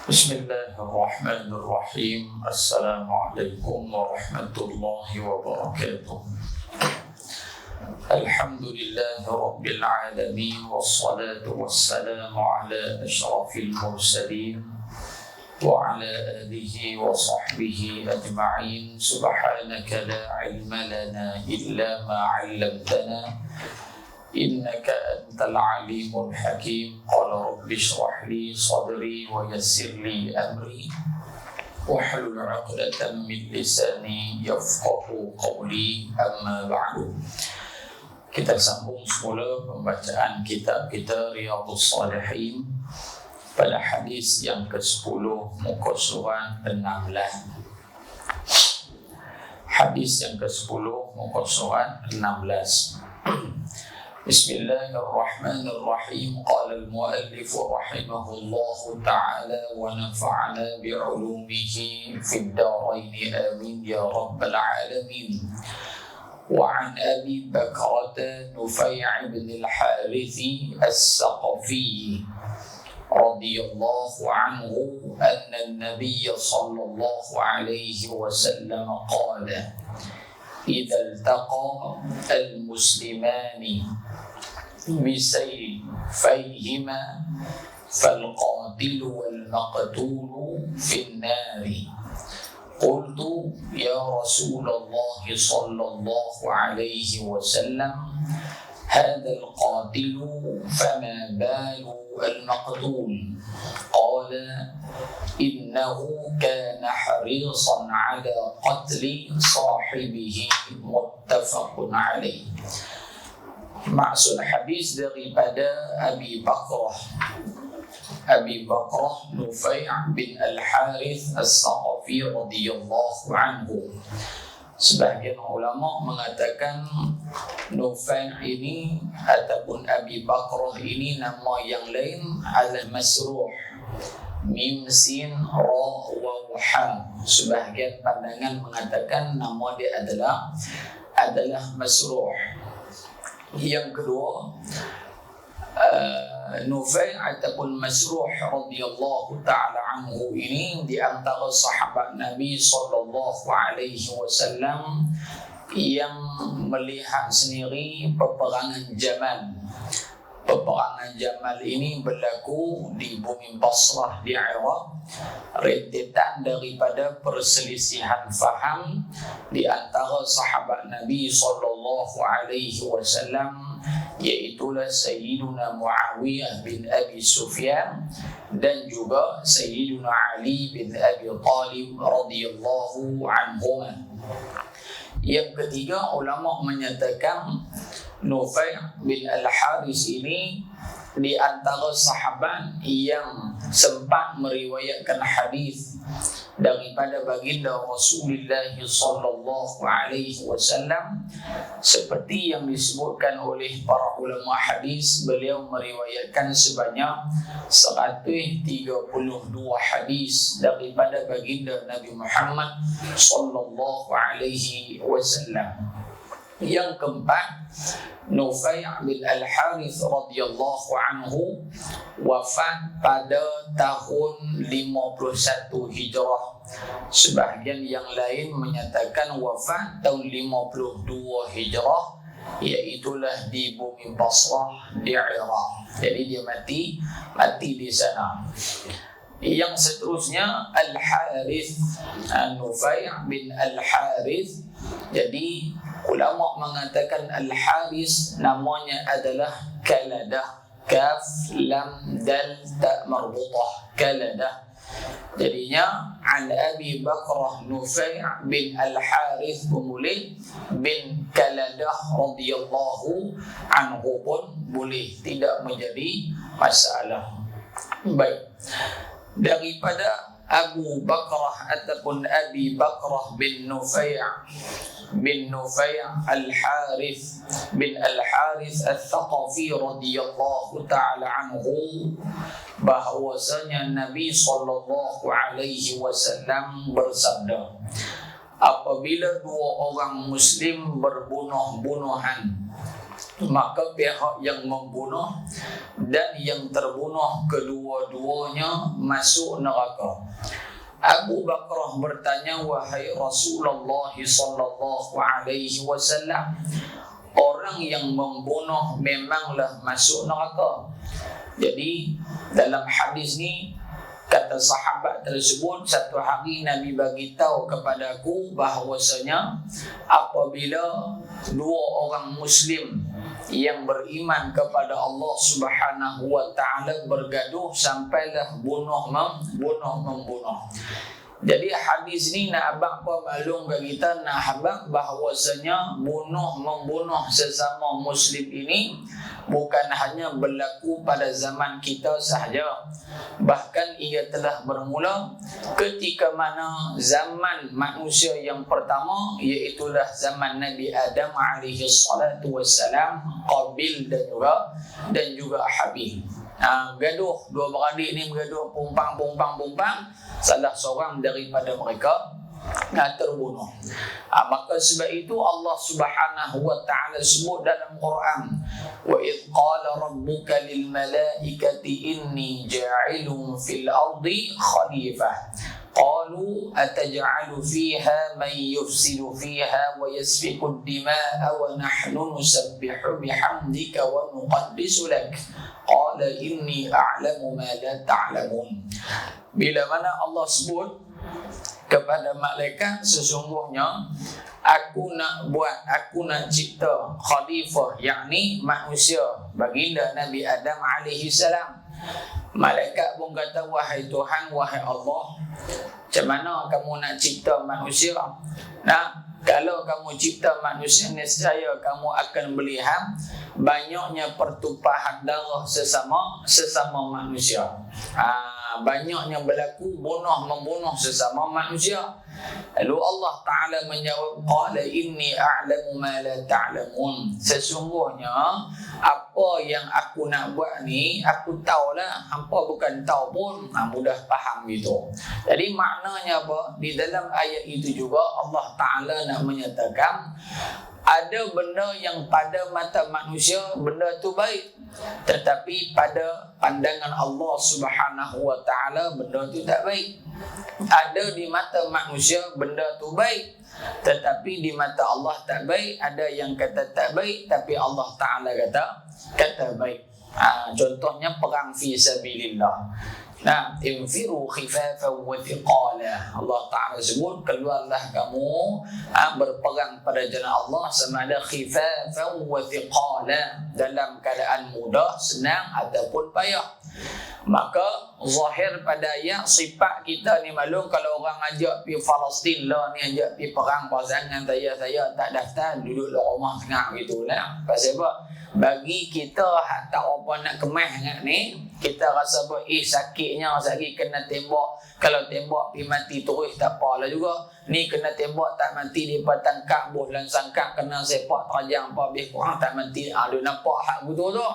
بسم الله الرحمن الرحيم. السلام عليكم ورحمة الله وبركاته. الحمد لله رب العالمين، والصلاة والسلام على أشرف المرسلين وعلى آله وصحبه أجمعين. سبحانك لا علم لنا إلا ما علمتنا إنك أنت العليم الحكيم. قال رب اشرح لي صدري ويسر لي أمري واحلل عقدة من لساني يفقه قولي. أما بعد. Kita sambung semula pembacaan kitab kita Riyadhus Shalihin pada hadis yang ke-10 muka surat 16. Hadis yang ke-10 muka surat 16. Bismillahirrahmanirrahim. Qala al-muallif rahimahullahu ta'ala wa nafa'ana bi'ulumihi fid darain amin ya rabbal alamin. وعن أبي بكرة نفيع بن الحارث الثقفي رضي الله عنه أن النبي صلى الله عليه وسلم قال: إذا التقى المسلمان بسيفيهما فالقاتل والمقتول في النار. قلت: يا رسول الله صلى الله عليه وسلم، هذا القاتل فما بال المقتول؟ قال: إنه كان حريصا على قتل صاحبه. متفق عليه. Maksud hadis daripada Abi Bakrah Nufai' bin Al-Harith As-Saqafi radhiyallahu anhu. Sebahagian ulama mengatakan Nufai' ini ataupun Abi Bakrah ini nama yang lain adalah Masruh, mim sin ra waw ha. Sebahagian pandangan mengatakan nama dia adalah Masruh. Yang kedua, Nufai' ataupun Masruh radhiyallahu ta'ala anhu ini di antara sahabat Nabi sallallahu alaihi wasallam yang melihat sendiri peperangan Jamal. Peperangan Jamal ini berlaku di bumi Basrah di Iraq, rentetan daripada perselisihan faham di antara sahabat Nabi sallallahu alaihi wasallam, iaitulah Sayyiduna Muawiyah bin Abi Sufyan dan juga Sayyiduna Ali bin Abi Talib radhiyallahu anhuma. Yang ketiga, ulama menyatakan Nufai' bin Al-Haris ini di antara sahabat yang sempat meriwayatkan hadis daripada baginda Rasulullah sallallahu alaihi wasallam, seperti yang disebutkan oleh para ulama hadis. Beliau meriwayatkan sebanyak 132 hadis daripada baginda Nabi Muhammad sallallahu alaihi wasallam. Yang keempat, Nufai' bin Al-Harith radhiyallahu anhu wafat pada tahun 51 Hijrah. Sebahagian yang lain menyatakan wafat tahun 52 Hijrah, iaitulah di bumi Basrah di Iraq. Jadi dia mati di sana. Yang seterusnya Al-Harith, Nufai' bin Al-Harith. Jadi ulama mengatakan Al-Haris namanya adalah Kaladah, kaf lam dal ta marbutah, Kaladah. Jadinya an Abi Bakrah Nufai' bin Al-Harith pemulih bin Kaladah radhiyallahu anhu pun boleh, tidak menjadi masalah. Baik, daripada Abu Bakrah ataupun Abi Bakrah bin Nufai' Al-Harith bin Al-Harith Al-Thaqafi radhiyallahu ta'ala anhu, bahwasanya Nabi sallallahu alaihi wasallam bersabda, apabila dua orang muslim berbunuh-bunuhan maka pihak yang membunuh dan yang terbunuh kedua-duanya masuk neraka. Abu Bakrah bertanya, wahai Rasulullah sallallahu alaihi wasallam, orang yang membunuh memanglah masuk neraka. Jadi dalam hadis ni kata sahabat tersebut, satu hari Nabi bagi tahu kepadaku bahawasanya apabila dua orang Muslim yang beriman kepada Allah Subhanahu wa taala bergaduh sampailah membunuh. Jadi hadis ni nak abang apa maklum bagi kita, nak abang bahawasanya membunuh sesama Muslim ini bukan hanya berlaku pada zaman kita sahaja, bahkan ia telah bermula ketika mana zaman manusia yang pertama, iaitulah zaman Nabi Adam alaihi salatu wassalam, Qabil dan juga Habil. Bergaduh, dua beradik ni bergaduh, pumpang, salah seorang daripada mereka terbunuh. Maka sebab itu Allah Subhanahu wa taala sebut dalam Quran, wa idh qala rabbuka lil malaikati inni ja'ilun fil ardi khalifah qalu ataj'alu fiha man yufsidu fiha wa yasfiku ad-dima'a wa nahnu nusabbihu bihamdika wa nuqaddisu lak qala inni a'lamu ma la ta'lamun. Bila mana Allah sebut kepada malaikat, sesungguhnya aku nak cipta khalifah, yakni manusia, baginda Nabi Adam alaihi salam. Malaikat pun kata, wahai Tuhan, wahai Allah, macam mana kamu nak cipta manusia? Kalau kamu cipta manusia, nescaya kamu akan melihat banyaknya pertumpahan darah sesama manusia. Banyaknya berlaku membunuh sesama manusia. Lalu Allah Ta'ala menjawab, qala inni a'lamu ma la ta'lamun. Sesungguhnya apa yang aku nak buat ni, aku tahulah, hampa bukan tahu pun, mudah faham gitu. Jadi maknanya apa? Di dalam ayat itu juga Allah Ta'ala nak menyatakan ada benda yang pada mata manusia benda tu baik, tetapi pada pandangan Allah Subhanahu wa taala benda tu tak baik. Ada di mata manusia benda tu baik, tetapi di mata Allah tak baik. Ada yang kata tak baik, tapi Allah Ta'ala kata baik. Contohnya perang fi sabilillah. Infiru khifafan wa thiqala. Allah Ta'ala sebut, keluarlah kamu berperang pada jalan Allah sama ada khifafan wa thiqala, dalam keadaan mudah, senang ataupun payah. Maka zahir pada ayat, sifat kita ni maklum, kalau orang ajak pergi Palestin lah ni, ajak pergi perang pasangan, saya tak daftar, duduk dalam rumah tengah gitulah. Pasal apa? Bagi kita tak apa nak kemah sangat ni, kita rasa apa, sakitnya sakit kena tembak. Kalau tembak pergi mati terus tak apalah juga. Ni kena tembak tak mati, dia tangkap boh dan sangkap, kena sepak terajang apa lebih kurang tak mati. Dia nampak hak betul tu.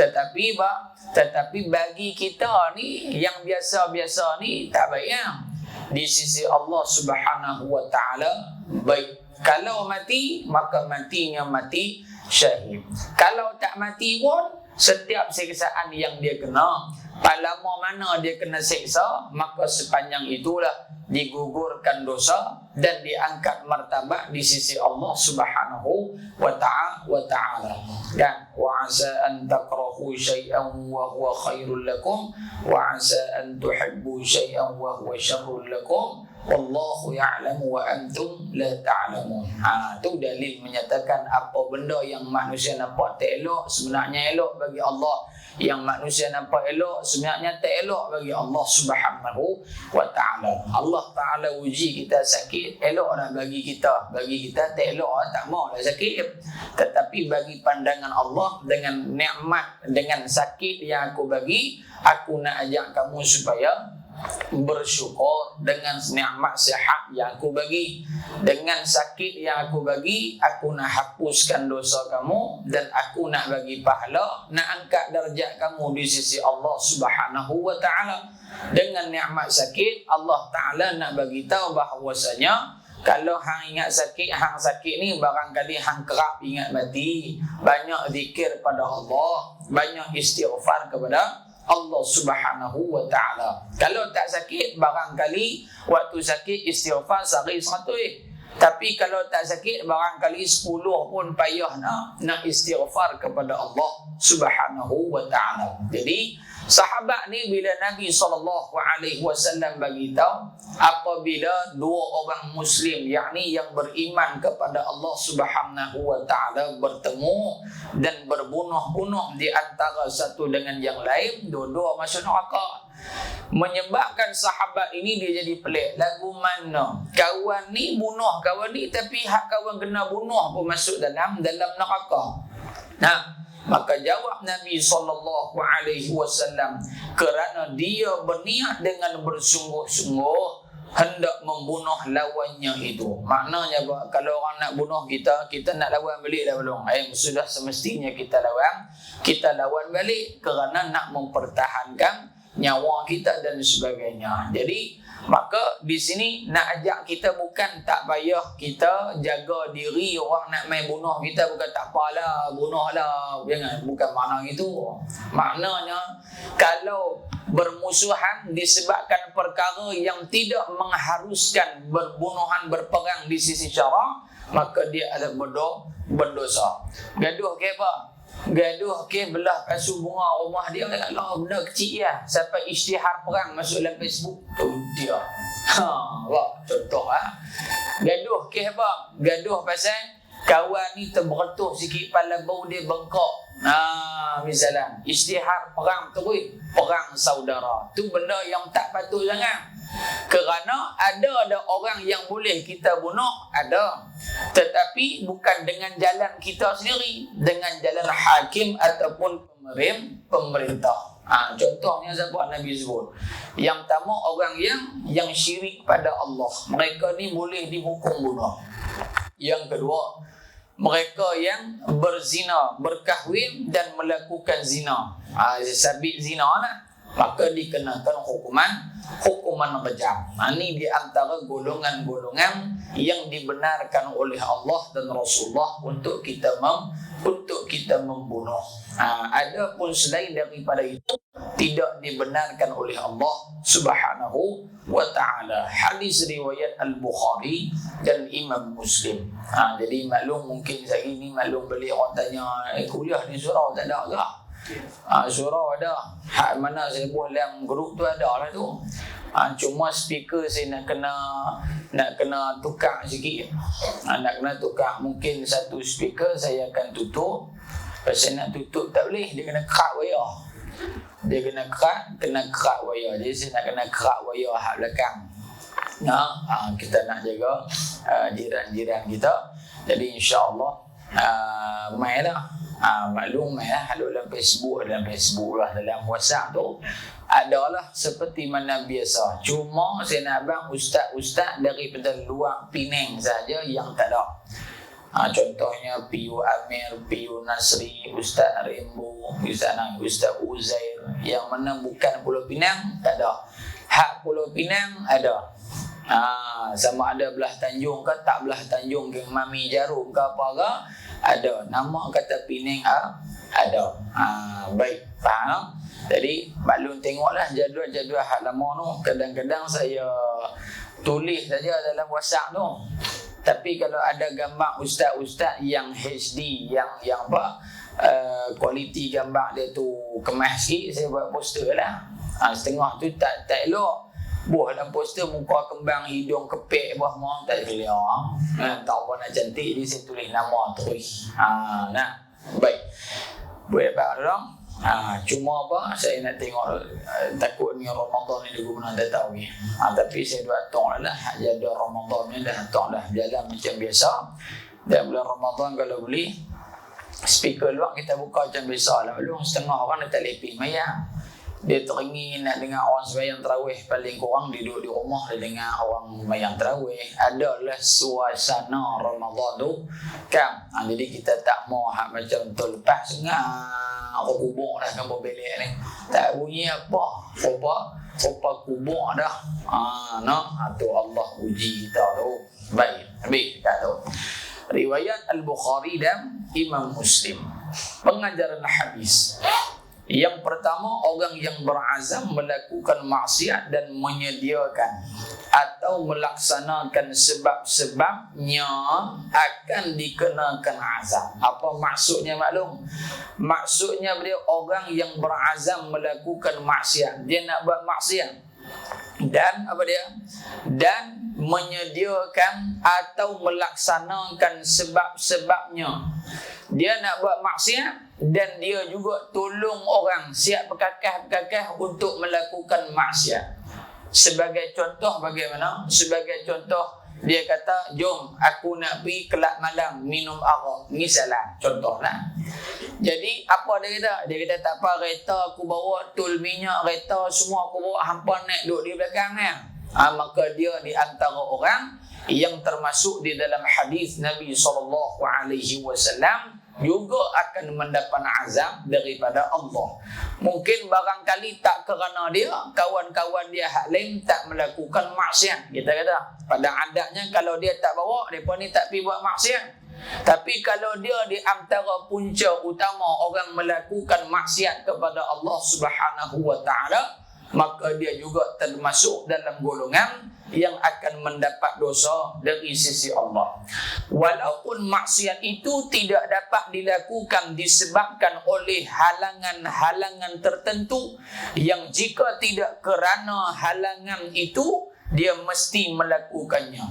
Tetapi bagi kita ni yang biasa-biasa ni tak baik ya. Di sisi Allah Subhanahu wa taala baik. Kalau mati, maka matinya mati syahid. Kalau tak mati pun, setiap siksaan yang dia kena, lama mana dia kena siksa, maka sepanjang itulah digugurkan dosa dan diangkat martabat di sisi Allah Subhanahu wa ta'ala. Dan wa asa an takrahu syai'an wa huwa khairul lakum wa asa an tuhibbu syai'an wa huwa syarrul lakum wallahu ya'lamu wa antum la ta'lamun. Itu dalil menyatakan apa benda yang manusia nampak tak elok sebenarnya elok bagi Allah, yang manusia nampak elok sebenarnya tak elok bagi Allah Subhanahu wa ta'ala. Allah Ta'ala uji kita sakit, elok dah bagi kita tak elok, tak mau dah sakit. Tetapi bagi pandangan Allah, dengan nikmat, dengan sakit yang aku bagi, aku nak ajak kamu supaya bersyukur dengan nikmat sihat yang aku bagi. Dengan sakit yang aku bagi, aku nak hapuskan dosa kamu dan aku nak bagi pahala, nak angkat darjat kamu di sisi Allah Subhanahu wa ta'ala. Dengan nikmat sakit, Allah Ta'ala nak bagi tahu bahawasanya Kalau hang ingat sakit, hang sakit ni barangkali hang kerap ingat mati, banyak zikir pada Allah, banyak istighfar kepada Allah Subhanahu wa taala. Kalau tak sakit, barangkali waktu sakit istighfar sehari 100. Tapi kalau tak sakit, barangkali 10 pun payah nak istighfar kepada Allah Subhanahu wa taala. Jadi sahabat ni bila Nabi SAW bagi tahu, apabila dua orang Muslim, yakni yang beriman kepada Allah Subhanahu wa taala bertemu dan berbunuh-bunuh di antara satu dengan yang lain, dua-dua masuk neraka. Menyebabkan sahabat ini dia jadi pelik. Lagu mana kawan ni bunuh kawan ni, tapi hak kawan kena bunuh pun masuk dalam neraka. Maka jawab Nabi SAW, kerana dia berniat dengan bersungguh-sungguh hendak membunuh lawannya itu. Maknanya kalau orang nak bunuh kita, kita nak lawan balik dah belum? Sudah semestinya kita lawan balik kerana nak mempertahankan nyawa kita dan sebagainya. Jadi maka di sini nak ajak kita bukan tak payah kita jaga diri orang nak main bunuh kita, bukan tak apalah bunuhlah, jangan, bukan makna itu. Maknanya kalau bermusuhan disebabkan perkara yang tidak mengharuskan berbunuhan, berperang di sisi syarak, maka dia adalah berdosa. Gaduh ke apa? Gaduh ke belah pasu bunga rumah dia, Allah benda kecil ya, sampai isytihar perang masuk dalam Facebook tu dia. Contoh gaduh ke apa? Gaduh pasal kawan ni terberetuh sikit kepala bau dia bengkok. Misalnya isytihar perang terus, perang saudara. Tu benda yang tak patut sangat. Kerana ada orang yang boleh kita bunuh, ada. Tetapi bukan dengan jalan kita sendiri, dengan jalan hakim ataupun pemerintah. Contohnya siapa Nabi sebut? Yang pertama orang yang syirik pada Allah, mereka ni boleh dihukum bunuh. Yang kedua, mereka yang berzina, berkahwin dan melakukan zina, sabit zina lah, maka dikenakan hukuman rejam. Ini di antara golongan-golongan yang dibenarkan oleh Allah dan Rasulullah untuk kita membunuh. Adapun selain daripada itu tidak dibenarkan oleh Allah Subhanahu wa taala. Hadis riwayat Al-Bukhari dan Imam Muslim. Jadi maklum, mungkin saya ini maklum beli orang tanya, kuliah di surau tak ada ke? Surau ada. Hak mana saya buat dalam grup tu ada lah tu. Cuma speaker saya nak kena tukar sikit. Nak kena tukar, mungkin satu speaker saya akan tutup. Pasal nak tutup tak boleh, dia kena kerak wayar. Dia kena kerak wayar. Jadi saya nak kena kerak wayar hak belakang. Kita nak jaga jiran-jiran kita. Jadi insya-Allah mainlah. Maklum kalau dalam Facebook lah, dalam WhatsApp tu adalah seperti mana biasa. Cuma saya nak abang ustaz-ustaz daripada luar Penang saja yang tak ada. Contohnya Piyu Amir, Piyu Nasri, Ustaz Rembo, Ustaz Uzair, yang mana bukan Pulau Pinang tak ada. Hak Pulau Pinang ada. Sama ada belah Tanjung ke tak belah Tanjung, Geng Mami Jarum ke apa ke, ada. Nama kata Penang ada. Baik, faham? Jadi maklum tengoklah jadual-jadual hak lama tu. Kadang-kadang saya tulis saja dalam WhatsApp tu. Tapi kalau ada gambar ustaz-ustaz yang HD, yang apa, kualiti gambar dia tu kemas sikit, saya buat poster lah. Setengah tu tak elok. Buah dalam poster muka kembang, hidung kepek, buah mau tak clear. Tak apa nak cantik, jadi saya tulis nama terus. Baik. Boleh apa dong? Cuma apa, saya nak tengok, takut ni Ramadan ni dia guna tak tahu ni. Tapi saya datang lah, jadual Ramadan ni dah datang dah berjalan macam biasa. Dan bulan Ramadan kalau boleh, speaker luar kita buka macam biasa lah. Belum setengah orang dah tak lepih mayang. Dia teringin nak dengar orang sembahyang tarawih, paling kurang dia duduk di rumah dia dengar orang sembahyang tarawih. Adalah suasana Ramadan tu kan. Jadi kita tak mau hak macam tu lepas sengah kubur dah kampung belik ni. Tak bunyi apa. Rupa kubur dah. Tu Allah uji kita tu. Baik, habis kat tu. Riwayat Al-Bukhari dan Imam Muslim. Pengajaran hadis. Yang pertama, orang yang berazam melakukan maksiat dan menyediakan atau melaksanakan sebab-sebabnya akan dikenakan azab. Apa maksudnya maklum? Maksudnya dia orang yang berazam melakukan maksiat. Dia nak buat maksiat. Dan apa dia? Dan menyediakan atau melaksanakan sebab-sebabnya. Dia nak buat maksiat dan dia juga tolong orang siap berkakah-berkakah untuk melakukan maksiat. Sebagai contoh bagaimana? Sebagai contoh dia kata, jom aku nak pergi kelab malam minum arak. Misalnya contohlah. Jadi apa dia kata? Dia kata tak apa, kereta aku bawa, tol minyak kereta semua aku bawa, hampa naik duduk di belakang kan. Maka dia di antara orang yang termasuk di dalam hadis Nabi SAW juga akan mendapat azab daripada Allah. Mungkin barangkali tak kerana dia, kawan-kawan dia hak lain tak melakukan maksiat. Kita kata pada adatnya kalau dia tak bawa, mereka ni tak pergi buat maksiat. Tapi kalau dia di antara punca utama orang melakukan maksiat kepada Allah Subhanahu wa taala, maka dia juga termasuk dalam golongan yang akan mendapat dosa dari sisi Allah. Walaupun maksiat itu tidak dapat dilakukan disebabkan oleh halangan-halangan tertentu yang jika tidak kerana halangan itu dia mesti melakukannya.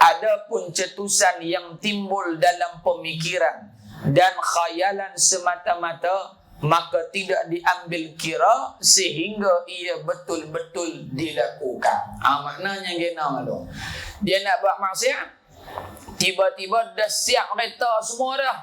Adapun cetusan yang timbul dalam pemikiran dan khayalan semata-mata, maka tidak diambil kira sehingga ia betul-betul dilakukan. Maknanya gina malu. Dia nak buat maksiat, tiba-tiba dah siap kereta semua dah.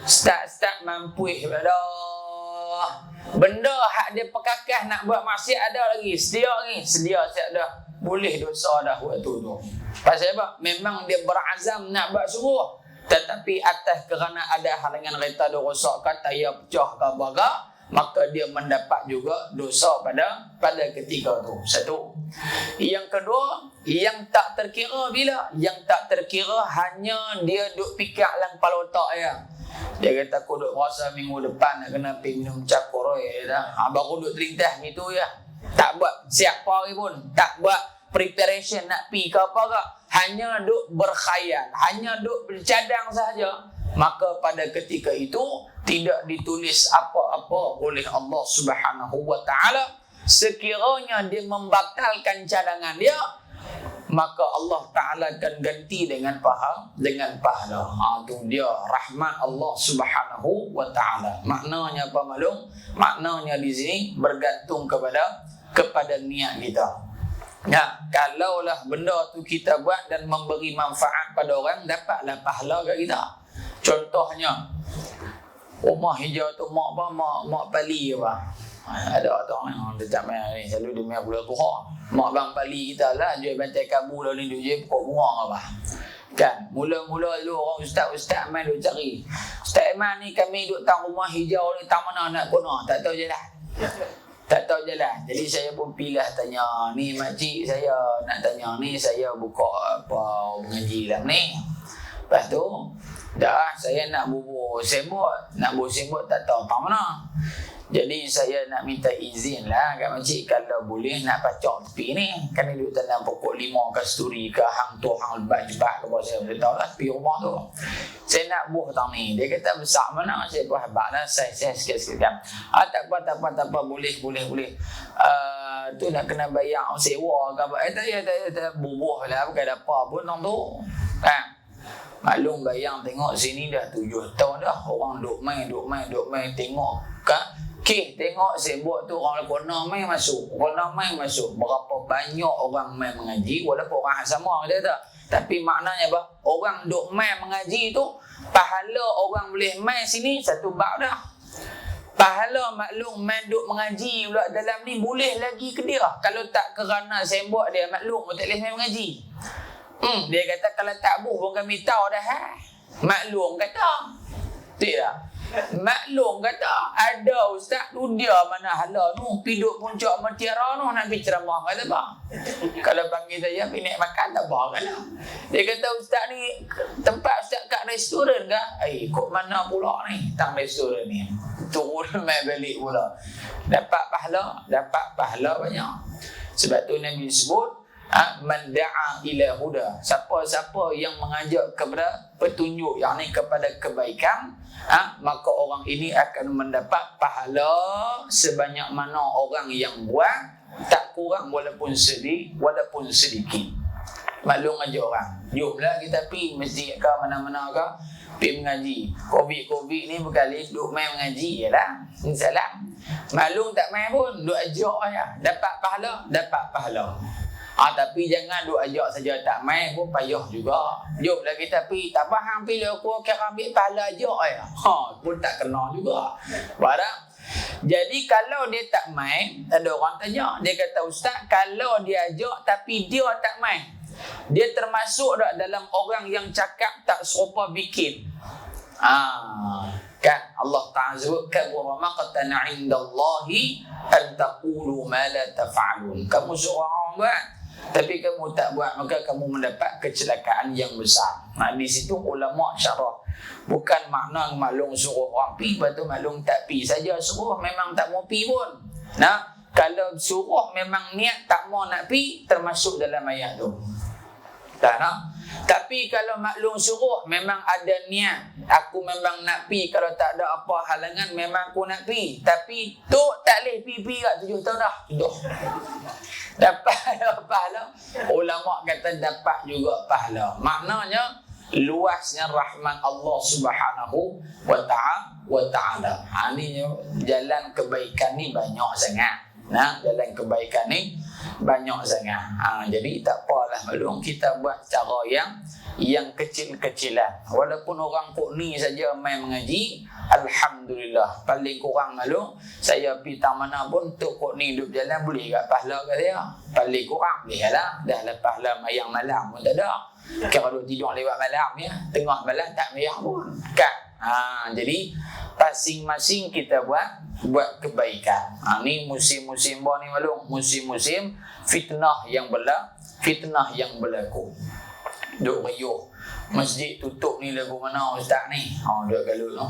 Start mampu dah. Benda hak dia pekakah nak buat maksiat ada lagi. Sedia siap dah. Boleh dosa dah waktu tu. Pasal apa? Memang dia berazam nak buat sungguh. Tetapi atas kerana ada halangan kereta dia rosak ke, tayar pecah ke apa, maka dia mendapat juga dosa pada ketika tu. Satu. Yang kedua, yang tak terkira bila? Yang tak terkira hanya dia duk fikir dalam kepala otak ya. Dia kata aku duk rasa minggu depan nak kena pergi minum cakur ya. Baru duk terlintas gitu ya. Tak buat siap hari pun, tak buat preparation nak pergi ke apa ke. Hanya duk berkhayal, hanya duk bercadang sahaja, maka pada ketika itu tidak ditulis apa-apa oleh Allah Subhanahu wa taala. Sekiranya dia membatalkan cadangan dia, maka Allah Taala akan ganti dengan pahala. Itu dia rahmat Allah Subhanahu wa taala. Maknanya apa maklum? Maknanya di sini bergantung kepada niat kita. Ya, kalaulah benda tu kita buat dan memberi manfaat pada orang, dapatlah pahala kat kita. Contohnya, rumah hijau tu mak Pali apa? Ada orang yang dekat mai ni, selalu dia mai bulan Tuhan. Mak bang Pali kita lah jual bantai kabu lalu dia jual pokok bunga apa. Kan, mula-mula dulu orang ustaz mai duk cari. Ustaz Iman ni kami duk tang rumah hijau ni tak mana nak guna, tak tahu jalan. Tak tahu jalan. Jadi saya pun pilah tanya, ni makcik saya nak tanya ni, saya buka apa mengaji dalam ni. Lepas tu, dah saya nak bubuh sembut tak tahu tak mana. Jadi saya nak minta izin lah kat makcik kalau boleh nak pacak tepi ni. Kan duduk tanam pokok 5 kasturi ke hang tu hang lebat-jebat ke apa saya boleh tahu lah tepi rumah tu. Saya nak buh tang ni. Dia kata besar mana? Saya pun habak lah. Saya sikit-sikit kan. Tak apa. Boleh. Tu nak kena bayar sewa ke apa. Tak. Bubuh lah. Bukan ada apa pun tang tu. Kan? Maklum bayang tengok sini dah 7 tahun dah. Orang duk main tengok kan. Tengok sembut tu orang kena main masuk. Berapa banyak orang main mengaji walaupun orang sama dia tak. Tapi maknanya apa? Orang duk main mengaji tu, pahala orang boleh main sini satu bab dah. Pahala maklum main duk mengaji pula dalam ni boleh lagi ke dia. Kalau tak kerana sembut dia maklum tak boleh main mengaji. Dia kata kalau tak buh pun kami tahu dah. Maklum kata. Tidak. Maklum kata ada ustaz tu dia mana hala tu piduk puncak mutiara tu nak pergi ceramah kata apa. Kalau panggil saya pergi naik makan tak apa kata. Dia kata ustaz ni tempat ustaz kat restoran ke? Kok mana pula ni tang restoran ni. Turun mai balik pula. Dapat pahala banyak. Sebab tu Nabi sebut man da'a ila huda, siapa-siapa yang mengajak kepada petunjuk, yakni kepada kebaikan, maka orang ini akan mendapat pahala sebanyak mana orang yang buat, tak kurang walaupun sedikit. Maklum aja orang, jomlah kita pergi masjid ke mana-mana ke, pergi mengaji. Covid ni berkali duk main mengaji jelah. Salam. Maklum tak main pun duk ajak aja, dapat pahala. Tapi jangan duk ajak saja tak main pun payah juga. Jomlah kita pergi, tak faham pilih aku kira ambil pahala ajak aja. Pun tak kena juga. Barak. Jadi kalau dia tak main, ada orang tanya, dia kata ustaz, kalau dia ajak tapi dia tak main, dia termasuk tak dalam orang yang cakap tak serupa bikin? Kan Allah Ta'ala sebut kabura maqtan 'indallahi an taqulu ma la taf'alun. Kamu seorang buat tapi kamu tak buat, maka kamu mendapat kecelakaan yang besar. Di situ ulama syarah, bukan makna maklum suruh orang pi, lepas tu maklum tak pi saja, suruh memang tak mau pi pun. Kalau suruh memang niat tak mau nak pi, termasuk dalam ayat tu. Tak nak. Tapi kalau maklum suruh memang ada niat, aku memang nak pi, kalau tak ada apa halangan memang aku nak pi, tapi tu tak boleh pi kat 7 tahun dah. Dapat pahala. Ulama kata dapat juga pahala. Maknanya luasnya rahmat Allah Subhanahu wa ta'ala. Ini jalan kebaikan ni banyak sangat. Jalan kebaikan ni banyak sangat. Jadi tak apalah maklum kita buat cara yang kecil-kecilan. Walaupun orang kok ni saja main mengaji, alhamdulillah. Paling kurang maklum saya pergi tang mana pun tok kok ni duduk jalan boleh kat pahala kat saya. Paling kurang boleh lah. Dah lah pahala mayang malam pun tak ada. Kalau duduk tidur lewat malam ya, tengah malam tak mayang pun. Kan? Jadi masing-masing kita buat kebaikan. Ni musim-musim ni maklum, musim-musim fitnah yang berlaku. Duk riuh. Masjid tutup ni lagu mana ustaz ni? Duk galut tu.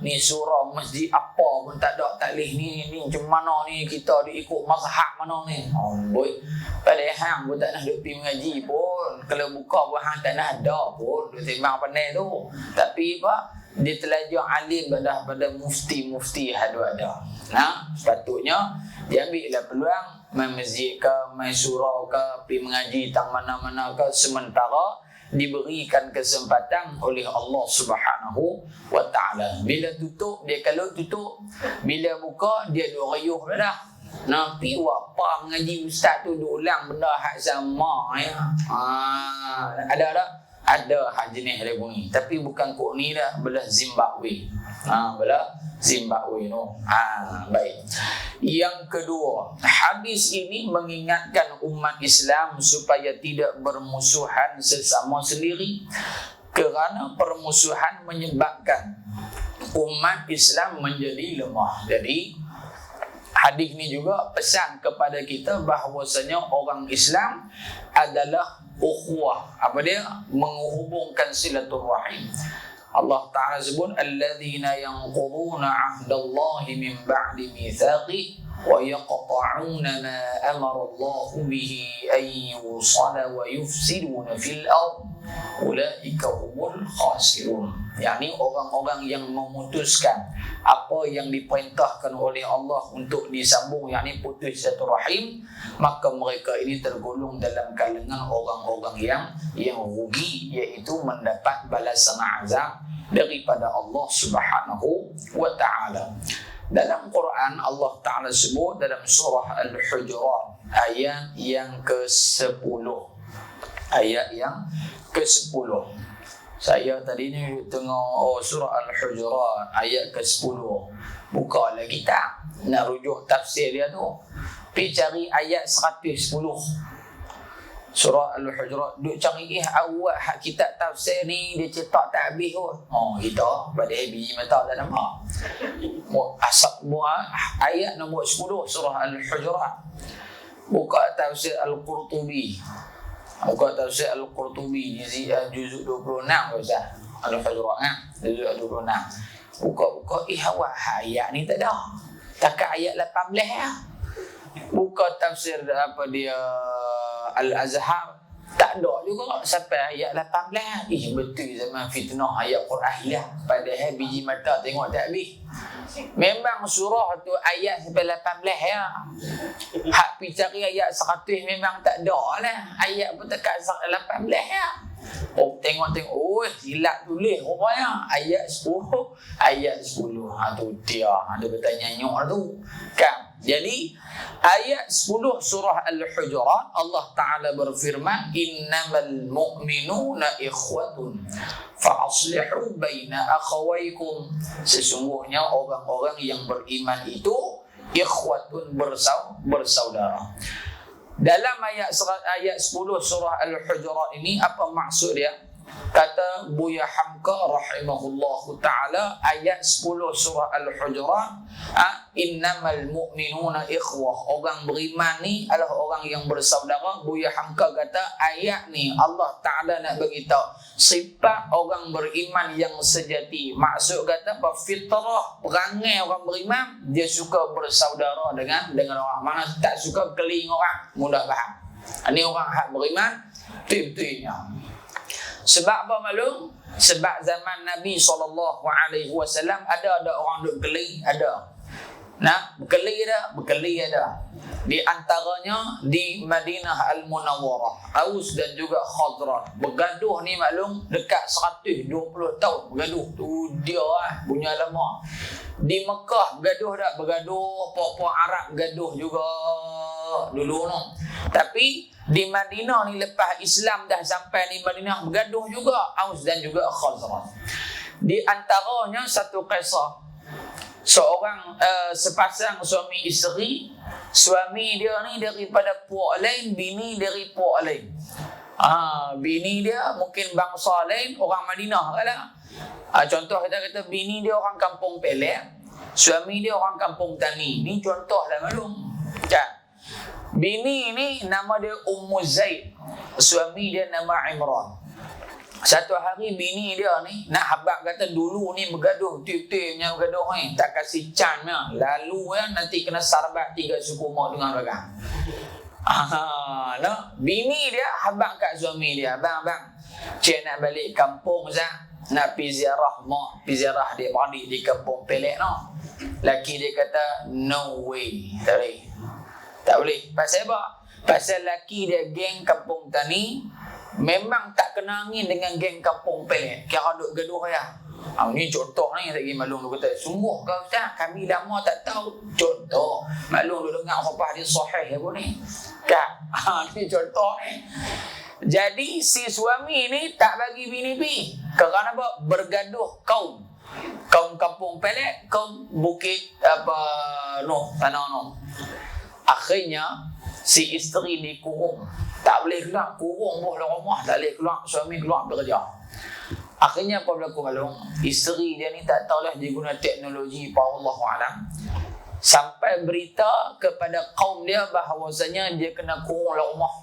Ni surah masjid apa pun tak ada taklih ni macam mana ni kita diikut mazhab mana ni? Boy. Padahal hang pun tak nak duk pergi mengaji pun. Kalau buka pun hang tak nak ada pun. Duk sembang pandai tu. Tapi apa? Dia telajar alim pada mufti ada. Sepatutnya dia ambillah peluang main masjid ke, main surau ke, pergi mengaji tang mana-mana ke, sementara diberikan kesempatan oleh Allah Subhanahu wa ta'ala. Bila tutup, dia kalau tutup, bila buka, dia duk riuh dah. Pi apa mengaji ustaz tu duk ulang benda hak sama ya. Ada hak jenis lagu ni, tapi bukan kok ni dah, belah Zimbabwe. Belah Zimbabwe tu. Baik. Yang kedua, hadis ini mengingatkan umat Islam supaya tidak bermusuhan sesama sendiri, kerana permusuhan menyebabkan umat Islam menjadi lemah. Jadi hadis ni juga pesan kepada kita bahawasanya orang Islam adalah ukhuwah. Apa dia? Menghubungkan silaturahim. Allah Ta'ala sebut alladzina yanquduna 'ahdallahi min ba'di mitsaqi wa yaqta'una ma amara Allah bihi an yusala wa yufsiduna fil ard ulaika humul khasirun. yakni orang-orang yang memutuskan apa yang diperintahkan oleh Allah untuk disambung, yakni putus silaturahim, maka mereka ini tergolong dalam kalangan orang-orang yang rugi, iaitu mendapat balasan azab daripada Allah Subhanahu wa taala. Dalam Quran Allah Taala sebut dalam surah Al-Hujurat ayat yang ke-10. Ayat yang ke-10. Saya tadi ni tengok surah Al-Hujurat ayat ke-10. Buka lagi tak nak rujuk tafsir dia tu. Pergi cari ayat 110. Surah Al-Hujurat. Duk cari awak hak kitab tafsir ni dia cetak tak habis kot. Oh, kita pada biji mata tak nampak. Ayat nombor 10 surah Al-Hujurat. Buka tafsir Al-Qurtubi. Buka tafsir Al-Qurtubi juzuk 26 Ustaz. Al-Hujurat juzuk 26. Buka awak ayat ni tak ada. Takat ayat 18 ya. Buka tafsir apa dia Al-Azhar tak ada juga sampai ayat 18. Betul zaman fitnah ayat Quran lah. Padahal biji mata tengok tak habis. Memang surah tu ayat sampai 18 ya. Hak pi cari ayat 100 memang tak ada lah. Ayat pun dekat 18 ya. Oh tengok silap tulis rupanya ayat 10 tu dia ada bertanya nyok tu kan. Jadi ayat 10 surah Al-Hujurat Allah Ta'ala berfirman innamal mu'minuna ikhwatun fa'aslihu baina akhawaykum. Sesungguhnya orang-orang yang beriman itu ikhwatun bersaudara. Dalam ayat 10 surah Al-Hujurat ini apa maksud dia? Kata Buya Hamka rahimahullahu ta'ala, ayat 10 surah Al-Hujurat, innamal mu'minuna ikhwah. Orang beriman ni adalah orang yang bersaudara. Buya Hamka kata ayat ni Allah Ta'ala nak beritahu sifat orang beriman yang sejati. Maksud kata apa? Fitrah perangai orang beriman, dia suka bersaudara dengan orang. Mana tak suka keling orang. Mudah faham. Ini orang hak beriman betul-betulnya. Sebab apa maklum? Sebab zaman Nabi SAW ada orang duk keli, ada. Nah, berkeli ada. Di antaranya di Madinah Al-Munawwarah, Aus dan juga Khazraj. Bergaduh ni maklum dekat 120 tahun bergaduh. Tu dia punya lama. Di Mekah bergaduh, puak-puak Arab bergaduh juga dulu no. Tapi di Madinah ni lepas Islam dah sampai di Madinah bergaduh juga Aus dan juga Khazraj. Di antaranya satu kisah seorang sepasang suami isteri. Suami dia ni daripada puak lain, bini dari puak lain. Bini dia mungkin bangsa lain, orang Madinah lah. Contoh kita kata bini dia orang kampung Pelek, suami dia orang kampung Tani. Ni contoh lah maklum kan. Bini ni nama dia Ummu Zaid, suami dia nama Imran. Satu hari bini dia ni nak habaq kata dulu ni bergaduh, tiup-tiup punya bergaduh ni, tak kasih can lah. Lalu nanti kena sarbat 3 suku mak dengan belakang. Bini dia habaq kat suami dia, abang, cik nak balik kampung Zah, nak pergi ziarah mak, pergi ziarah adik-beradik di kampung Pelek no. Laki dia kata no way, tak boleh. Pasal apa? Pasal laki dia geng kampung Tani, memang tak kena angin dengan geng kampung Pelek. Kira duk gaduh ya. Ni contoh ni saya maklum dia kata, sungguh kau Ustaz, kami lama tak tahu. Contoh, maklum dia dengar khutbah dia sahih apa ni. Kan? Ni contoh ni. Jadi si suami ni tak bagi bini pi. Kerana apa? Bergaduh kaum kampung Pelek, kaum bukit tanah no. Akhirnya si isteri dikurung. Tak boleh keluar, kurung dalam rumah, tak boleh keluar, suami keluar bekerja. Akhirnya apa berlaku maklum? Isteri dia ni tak tahulah dia guna teknologi Allah alam. Sampai berita kepada kaum dia bahawasanya dia kena kurung dalam rumah.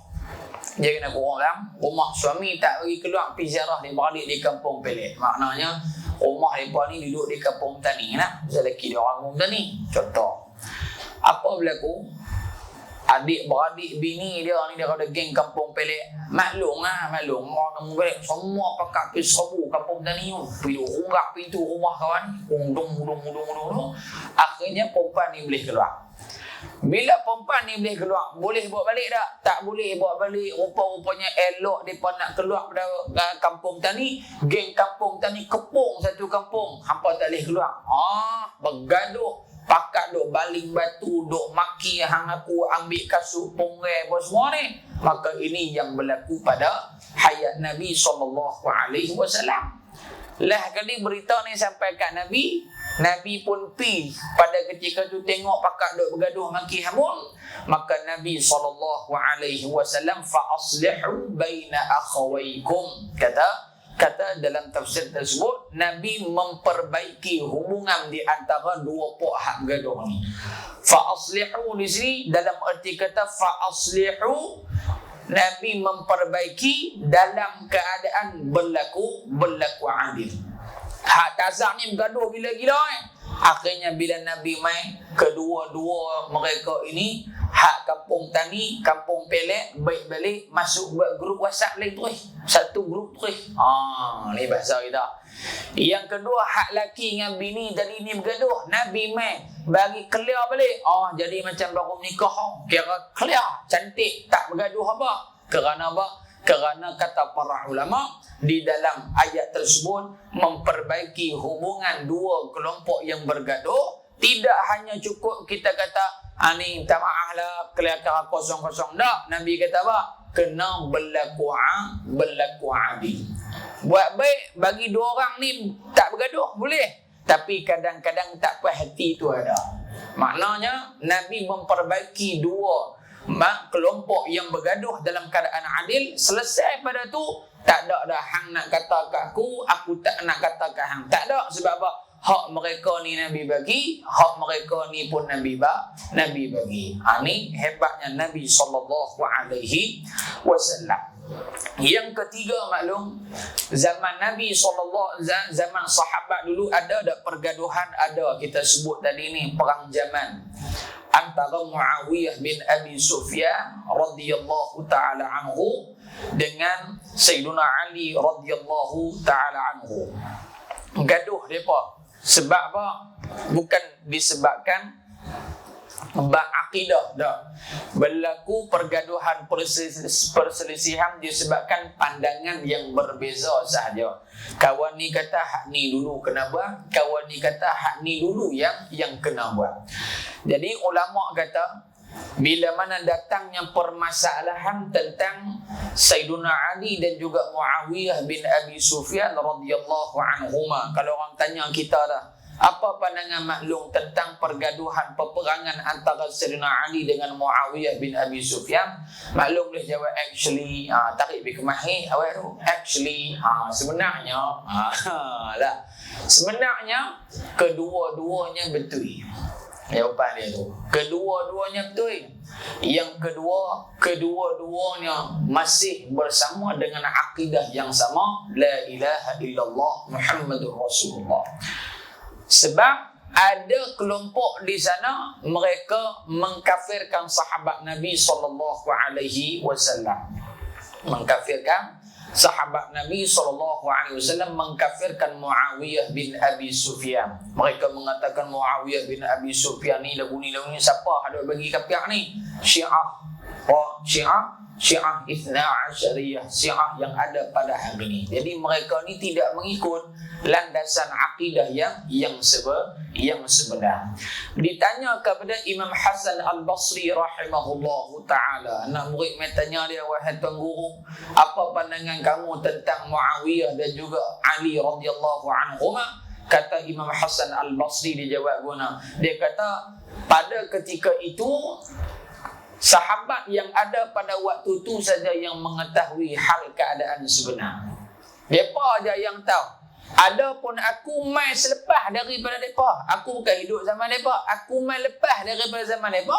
Dia kena kurung dalam rumah. Suami tak bagi keluar pergi ziarah dia beradik di kampung Pelek. Maknanya rumah mereka ni duduk di kampung Tani lah. Lelaki dia orang kampung Tani. Contoh. Apa berlaku? Adik-beradik bini dia ni dia ada geng kampung Pelek. Maklum orang kampung Pelek semua pakai pergi serbu kampung Tani tu. Pergi ungrak pintu rumah kawan. Undung. Akhirnya perempuan ni boleh keluar. Bila perempuan ni boleh keluar, boleh bawa balik tak? Tak boleh bawa balik. Rupa-rupanya elok mereka nak keluar pada kampung Tani. Geng kampung Tani kepung satu kampung. Hampa tak boleh keluar. Bergaduh. Pakat duk baling batu, duk maki hang aku, ambil kasut ponggai apa semua ni. Maka ini yang berlaku pada hayat Nabi SAW. Lah kali berita ni sampai kat Nabi, Nabi pun pi pada ketika tu tengok pakak duk bergaduh maki hamun, maka Nabi SAW fa aslihu baina akhawaykum, kata dalam tafsir tersebut, Nabi memperbaiki hubungan di antara dua puak hak bergaduh ni. Fa aslihu di sini dalam erti kata fa aslihu, Nabi memperbaiki dalam keadaan berlaku adil. Hak tazak ni bergaduh gila-gila Akhirnya bila Nabi mai, kedua-dua mereka ini hak kampung tani, kampung pelek, baik balik masuk buat grup WhatsApp lain terus. Satu grup terus. Ni bahasa kita. Yang kedua, hak laki dengan bini tadi ni bergaduh, Nabi mai bagi clear balik. Jadi macam baru nikah, kira clear, cantik, tak bergaduh apa. Kerana apa? Kerana kata para ulama di dalam ayat tersebut memperbaiki hubungan dua kelompok yang bergaduh. Tidak hanya cukup kita kata ni minta maaf lah, kelihatan kosong-kosong. Tak, Nabi kata apa? Kena berlaku adil. Buat baik bagi dua orang ni tak bergaduh boleh, tapi kadang-kadang tak puas hati tu ada. Maknanya Nabi memperbaiki dua kelompok yang bergaduh dalam keadaan adil. Selesai pada tu, tak ada dah hang nak kata kat aku tak nak kata kat hang. Tak ada. Sebab apa? Hak mereka ni Nabi bagi, hak mereka ni pun Nabi bagi. Ni hebatnya Nabi SAW. Yang ketiga, maklum, zaman Nabi SAW, zaman sahabat dulu ada pergaduhan, ada kita sebut tadi ni perang zaman antara Muawiyah bin Abi Sufyan radhiyallahu taala anhu dengan Sayyidina Ali radhiyallahu taala anhu. Gaduh depa sebab apa? Bukan disebabkan akidah dah. Berlaku pergaduhan, perselisihan disebabkan pandangan yang berbeza sahaja. Kawan ni kata hak ni dulu kena buat, kawan ni kata hak ni dulu yang kena buat. Jadi ulama kata bila mana datangnya permasalahan tentang Sayyidina Ali dan juga Muawiyah bin Abi Sufyan radhiyallahu anhuma, kalau orang tanya kita dah, apa pandangan maklum tentang pergaduhan peperangan antara Sayyidina Ali dengan Muawiyah bin Abi Sufyan? Maklum boleh jawab actually, tarik pergi kemahi awak tu. Actually, sebenarnya lah. Sebenarnya kedua-duanya betul. Jawapan dia tu, kedua-duanya betul. Yang kedua, kedua-duanya masih bersama dengan akidah yang sama, la ilaha illallah Muhammadur Rasulullah. Sebab ada kelompok di sana mereka mengkafirkan sahabat Nabi SAW. Mengkafirkan sahabat Nabi SAW, mengkafirkan Muawiyah bin Abi Sufyan. Mereka mengatakan Muawiyah bin Abi Sufyan ni lagu ni siapa ada bagi kafir ni? Syiah. Syiah Ithna Asyariyah, Syiah yang ada pada hari ini. Jadi mereka ni tidak mengikut landasan akidah yang sebenar. Ditanya kepada Imam Hasan Al-Basri rahimahullahu ta'ala, anak murid bertanya dia, wahai tuan guru, apa pandangan kamu tentang Muawiyah dan juga Ali radhiyallahu anhuma? Kata Imam Hasan Al-Basri, dijawab guna, dia kata pada ketika itu sahabat yang ada pada waktu itu saja yang mengetahui hal keadaan sebenar. Mereka aja yang tahu. Adapun aku mai selepas daripada mereka, aku bukan hidup zaman mereka, aku mai lepas daripada zaman mereka,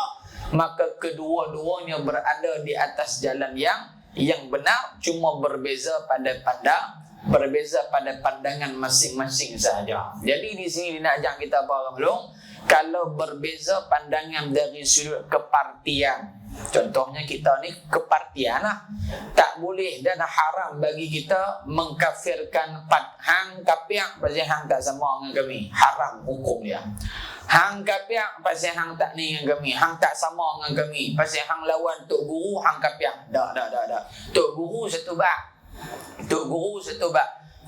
maka kedua-duanya berada di atas jalan yang benar, cuma berbeza pada pandangan masing-masing sahaja. Jadi di sini nak ajak kita faham belum? Kalau berbeza pandangan dari sudut kepartian, contohnya kita ni kepartian lah, tak boleh dan haram bagi kita mengkafirkan hang kafir pasal hang tak sama dengan kami. Haram hukum dia. Hang kafir pasal hang tak ni dengan kami, hang tak sama dengan kami, pasal hang lawan tok guru, hang kafir. Tak. Tok guru satu bab.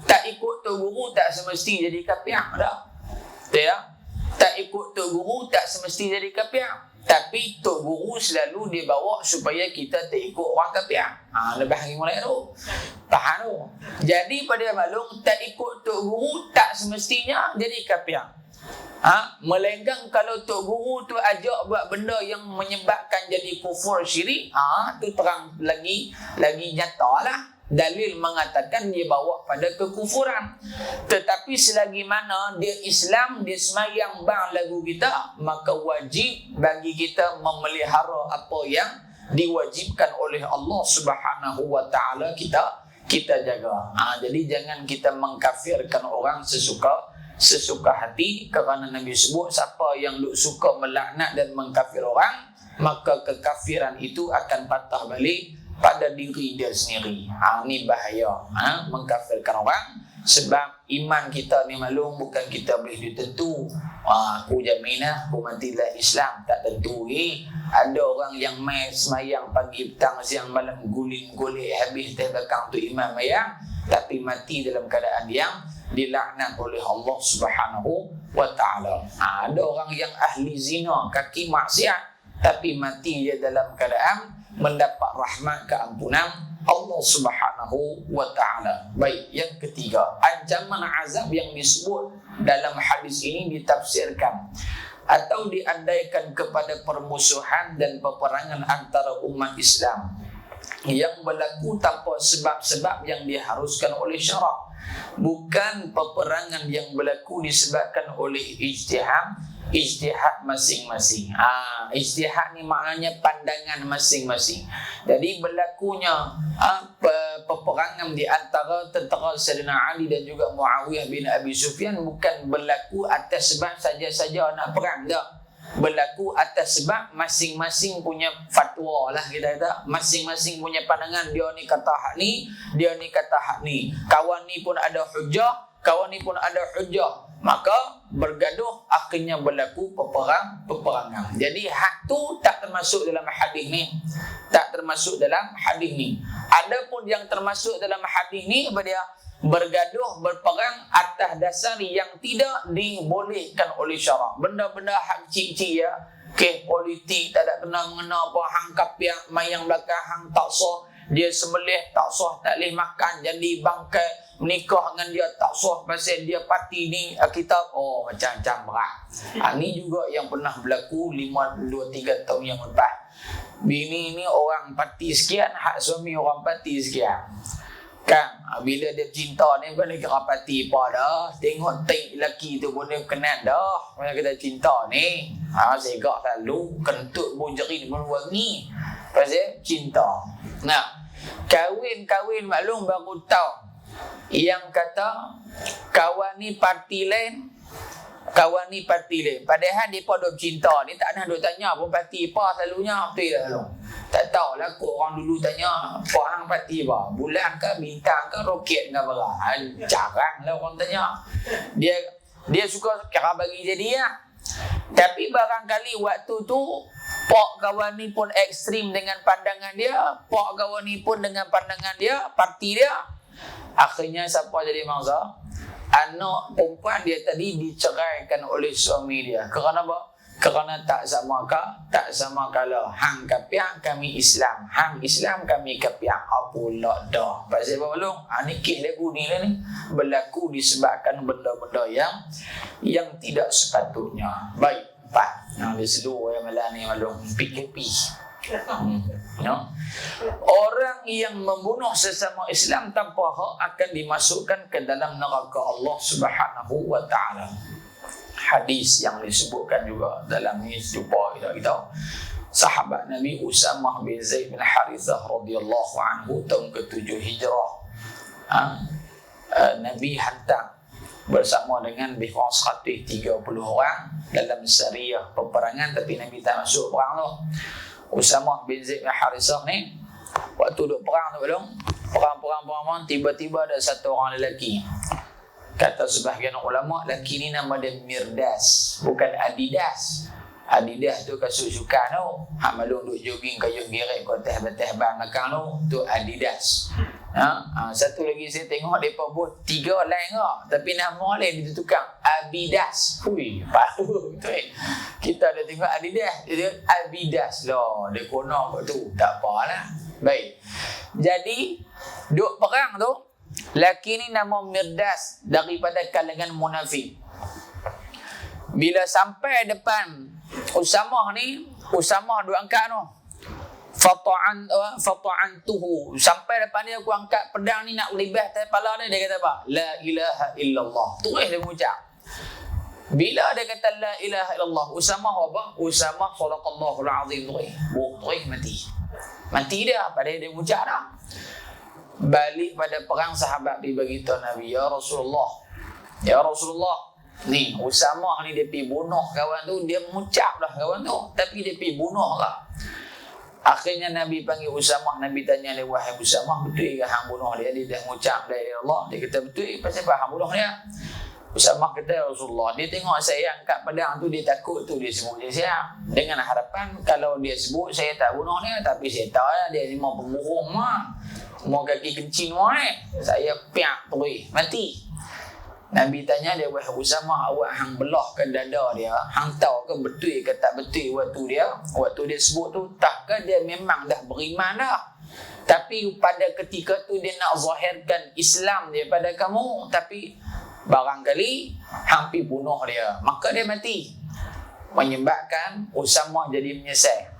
Tak ikut tok guru tak semesti jadi kafir dah. Ya. Tak ikut tok guru tak semesti jadi kafir. Tapi tok guru selalu dibawa supaya kita tak ikut orang kafir. Lebih hari mulai tu. Faham tu? Jadi pada maklum, tak ikut tok guru tak semestinya jadi kafir. Melainkan kalau tok guru tu ajak buat benda yang menyebabkan jadi kufur syirik, tu terang lagi nyatalah dalil mengatakan dia bawa pada kekufuran. Tetapi selagi mana dia Islam, dia semayang bang lagu kita, maka wajib bagi kita memelihara apa yang diwajibkan oleh Allah Subhanahu wa taala kita jaga. Jadi jangan kita mengkafirkan orang sesuka hati, kerana Nabi sebut siapa yang suka melaknat dan mengkafir orang, maka kekafiran itu akan patah balik pada diri dia sendiri. Ini bahaya, mengkafirkan orang. Sebab iman kita ni maklum bukan kita boleh ditentu. Aku jaminah aku mati dalam Islam, tak tentu. Ada orang yang main semayang pagi petang siang malam, guling-guling habis teh belakang tu imam mayang, tapi mati dalam keadaan yang dilaknat oleh Allah Subhanahu wa taala. Ada orang yang ahli zina, kaki maksiat, tapi mati dia dalam keadaan mendapat rahmat keampunan Allah Subhanahu wa taala. Baik, yang ketiga, ancaman azab yang disebut dalam hadis ini ditafsirkan atau diandaikan kepada permusuhan dan peperangan antara umat Islam yang berlaku tanpa sebab-sebab yang diharuskan oleh syarak, bukan peperangan yang berlaku disebabkan oleh ijtihad masing-masing. Ijtihad ni maknanya pandangan masing-masing. Jadi berlakunya peperangan di antara tentera Sayyidina Ali dan juga Muawiyah bin Abi Sufyan bukan berlaku atas sebab saja-saja nak perang, tak. Berlaku atas sebab masing-masing punya fatwa lah, kita kata. Masing-masing punya pandangan. Dia ni kata hak ni, dia ni kata hak ni. Kawan ni pun ada hujah, kawan ni pun ada hujah. Maka bergaduh, akhirnya berlaku peperangan. Jadi hak tu tak termasuk dalam hadis ni. Tak termasuk dalam hadis ni. Adapun yang termasuk dalam hadis ni apa dia? Bergaduh, berperang atas dasar yang tidak dibolehkan oleh syarak. Benda-benda hak cik-cik ya. Politik tak ada kena-mengena apa. Hang kapiak, mayang belakang, hang tak sah. Dia sembelih, tak sah, tak boleh makan. Jadi bangkai, menikah dengan dia tak sah. Pasal dia parti ni, kita, macam-macam berat. Ini juga yang pernah berlaku 2-3 tahun yang lepas. Bini ni orang parti sekian, hak suami orang parti sekian. Kan, bila dia cinta ni bukan dia kira parti apa dah. Tengok tik lelaki tu pun dia kenal dah. Macam kita cinta ni, segak selalu kentut bunjeri pun wangi. Pasal cinta. Nah, kahwin maklum baru tahu. Yang kata kawan ni parti lain, kawan ni parti lain. Padahal dia pun duk cinta ni tak nak duk tanya pun parti apa selalunya. Betul tak lu? Tak tahulah kok orang dulu tanya apa hang parti apa. Bulan ke bintang ke roket ke apa. Jaranglah orang tanya. Dia suka kira bagi jadi ya. Tapi barangkali waktu tu pak kawan ni pun ekstrim dengan pandangan dia, pak kawan ni pun dengan pandangan dia, parti dia. Akhirnya siapa jadi mangsa? Anak perempuan dia tadi diceraikan oleh suami dia. Kerana apa? Kerana tak sama kala. Hang kapiak, kami Islam. Hang Islam, kami kapiak. Apalah dah. Pasal apa belum? Ni kes lagu ni lah ni. Berlaku disebabkan benda-benda yang tidak sepatutnya. Baik, 4. Dia seluruh yang malam ni malum. PKP. No? Orang yang membunuh sesama Islam tanpa hak akan dimasukkan ke dalam neraka Allah Subhanahu wa taala. Hadis yang disebutkan juga dalam ni jumpa kita. Sahabat Nabi Usamah bin Zaid bin Harithah radhiyallahu anhu tahun ke-7 Hijrah. Nabi hantar bersama dengan lebih kurang 130 orang dalam syariah peperangan, tapi Nabi tak masuk perang tu. Usamah bin Zaid bin Harithah ni waktu duk perang tu belum, perang, tiba-tiba ada satu orang lelaki. Kata sebahagian ulama, lelaki ni nama dia Mirdas, bukan Adidas. Adidas tu kasut sukan tu. Hak malung duk jogging kayuh geret kat atas ban belakang tu Adidas. Satu lagi saya tengok depa buat 3 lain ke, tapi nama lain ditukang Abidas. Hui, baru tu kita ada tengok Adidas, dia Abidas lah. Dia kono kat tu, tak apalah. Baik. Jadi duk perang tu, laki ni nama Mirdas daripada kalangan munafik. Bila sampai depan Usamah ni, Usamah duk angkat tu. Fata'antuhu. Sampai depan dia aku angkat pedang ni nak libas atas kepala dia. Dia kata apa? La ilaha illallah. Terus dia mengucap. Bila dia kata la ilaha illallah, Usamah apa? Usamah sadaqallahul azim. Terus mati. Mati dia pada dia mengucap dah. Balik pada perang sahabat dia beritahu Nabi, ya Rasulullah, ni Usamah ni dia pergi bunuh kawan tu, dia mengucap dah kawan tu, tapi dia pergi bunuh lah. Akhirnya Nabi panggil Usamah, Nabi tanya dia, wahai Usamah, betul ke hang bunuh dia? Dia dah mengucap la ilaha illallah. Dia kata betul, pasal apa hang bunuh dia? Usamah kata, ya Rasulullah, dia tengok saya angkat pedang tu, dia takut tu, dia sebut saya. Dengan harapan kalau dia sebut saya tak bunuh dia, tapi saya tahu lah dia ni mau pembohong mah. Mau kaki kencing wahai. Saya piak terus mati. Nabi tanya dia, wahai Usamah, awak hang belahkan dada dia, hang tahu ke betul ke tak betul waktu dia sebut tu, takkah dia memang dah beriman dah, tapi pada ketika tu dia nak zahirkan Islam dia pada kamu, tapi barangkali hampir bunuh dia, maka dia mati. Menyebabkan Usamah jadi menyesal.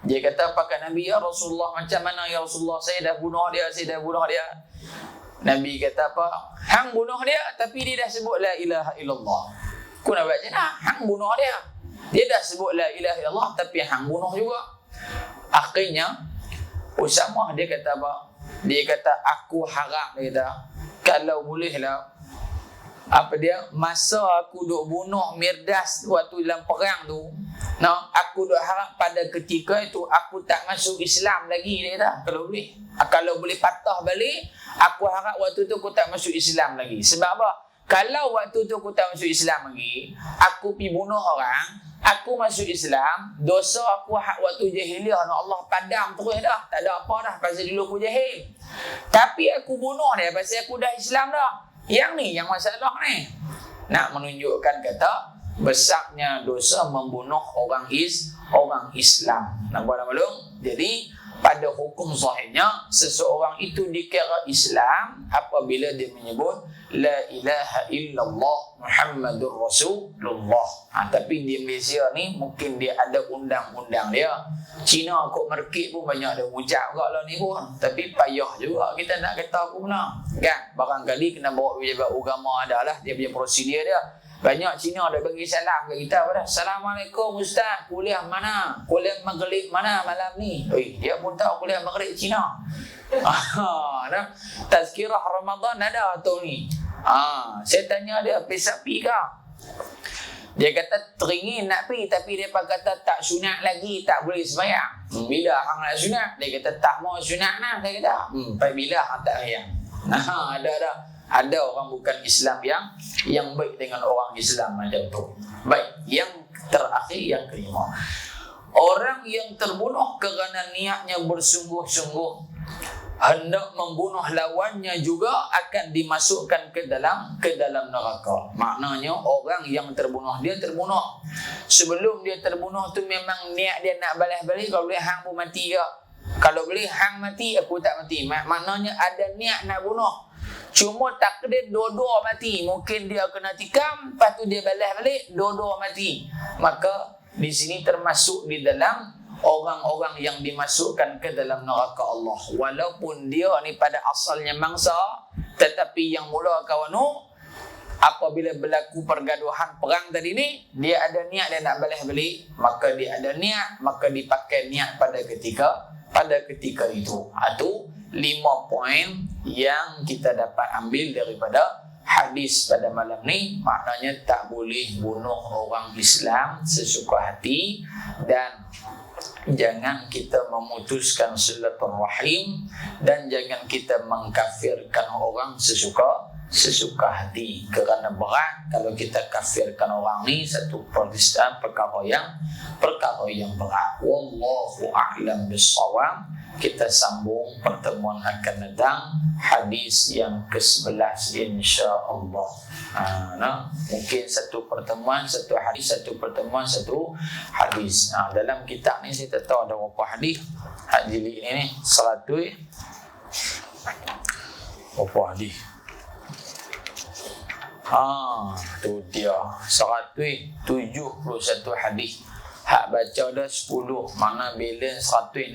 Dia kata pakai Nabi, ya Rasulullah, macam mana ya Rasulullah, saya dah bunuh dia. Nabi kata apa? Hang bunuh dia, tapi dia dah sebut la ilaha illallah. Aku nak baca nak, hang bunuh dia. Dia dah sebut la ilaha illallah, tapi hang bunuh juga. Akhirnya, Usamah dia kata apa? Dia kata, aku harap, dia kata, kalau bolehlah, masa aku duk bunuh Mirdas waktu dalam perang tu, aku duk harap pada ketika itu aku tak masuk Islam lagi, dia kata, kalau boleh patah balik, aku harap waktu tu aku tak masuk Islam lagi. Sebab apa? Kalau waktu tu aku tak masuk Islam lagi, aku pergi bunuh orang, aku masuk Islam, dosa aku waktu jahiliah Allah padam terus dah, tak ada apa dah pasal dulu aku jahil. Tapi aku bunuh dia pasal aku dah Islam dah. Yang ni yang masalah ni. Nak menunjukkan kata besarnya dosa membunuh orang Islam. Nampak belum? Jadi pada hukum zahirnya seseorang itu dikira Islam apabila dia menyebut la ilaha illallah Muhammadur Rasulullah. Tapi di Malaysia ni mungkin dia ada undang-undang dia. Cina kot merkit pun banyak ada ucap kat lah ni pun. Tapi payah juga kita nak kata aku pula. Kan? Barangkali kena bawa pejabat agama adalah dia punya prosedur dia. Banyak Cina dah bagi salam kat kita pada. Assalamualaikum Ustaz, kuliah mana? Kuliah Maghrib mana malam ni? Dia pun tahu kuliah Maghrib Cina. Tazkirah Ramadan ada atau ni? Saya tanya dia, besok pi ke? Dia kata teringin nak pi, tapi dia kata tak sunat lagi, tak boleh sembahyang. Bila hang nak sunat? Dia kata tak mau sunat lah. Dia kata, bila hang tak sayang? Ada orang bukan Islam yang baik dengan orang Islam macam tu. Baik, yang terakhir yang kelima. Orang yang terbunuh kerana niatnya bersungguh-sungguh hendak membunuh lawannya juga akan dimasukkan ke dalam neraka. Maknanya orang yang terbunuh, dia terbunuh. Sebelum dia terbunuh tu memang niat dia nak balas balik, kalau boleh hang pun mati ke. Kalau boleh hang mati, aku tak mati. Maknanya ada niat nak bunuh. Cuma takdir dua-dua mati. Mungkin dia kena tikam, lepas tu dia balas balik, dua-dua mati. Maka di sini termasuk di dalam orang-orang yang dimasukkan ke dalam neraka Allah. Walaupun dia ni pada asalnya mangsa, tetapi yang mula kawanu, apabila berlaku pergaduhan perang tadi ni, dia ada niat dia nak balas balik, maka dia ada niat, maka dipakai niat pada ketika itu. Itu 5 poin yang kita dapat ambil daripada hadis pada malam ni. Maknanya tak boleh bunuh orang Islam sesuka hati, dan jangan kita memutuskan silaturahim, dan jangan kita mengkafirkan orang sesuka hati. Kerana berat kalau kita kafirkan orang ni, satu perkara yang berat. Wallahu a'lam bissawab. Kita sambung pertemuan akan datang hadis yang ke-11 insya-Allah. Mungkin satu pertemuan satu hadis, satu pertemuan satu hadis. Dalam kitab ni saya tak tahu ada berapa hadis. Jilid ini 100 berapa hadis? Tu dia 171 hadis. Hak baca dah 10, mana balance 161.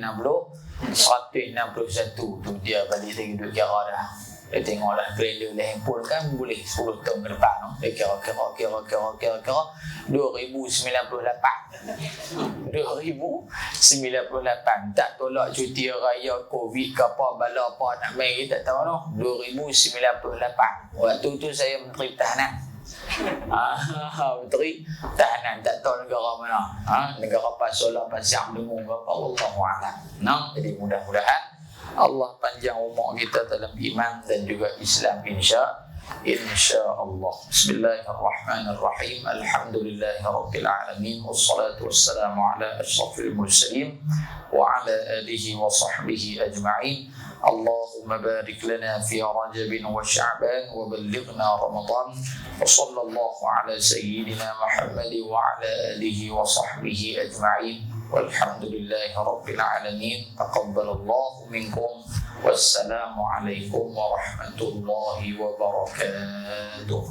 Tu dia balik lagi duduk kira dah. Dia tengoklah kalender lah handphone kan boleh 10 tahun ke depan tu. Dia kira 2098. 2098 tak tolak cuti raya Covid ke apa bala apa nak main tak tahu noh. 2098. Waktu tu saya Menteri Pertahanan. Menteri Pertahanan tak tahu negara mana. Negara Pasola Pasiang Dengung ke apa Allahu'alam. Jadi mudah-mudahan Allah panjang umur kita dalam iman dan juga Islam insyaallah. Bismillahirrahmanirrahim. Alhamdulillahirabbil alamin wassalatu wassalamu ala asyrafil mursalin wa ala alihi wa sahbihi ajma'in. Allahumma barik lana fi Rajab wa Sya'ban wa ballighna Ramadan. Wa sallallahu ala sayyidina Muhammad wa ala alihi wa sahbihi ajma'in. Walhamdulillahi rabbil alamin. Taqabbalallahu minkum. Wassalamu alaikum warahmatullahi wabarakatuh.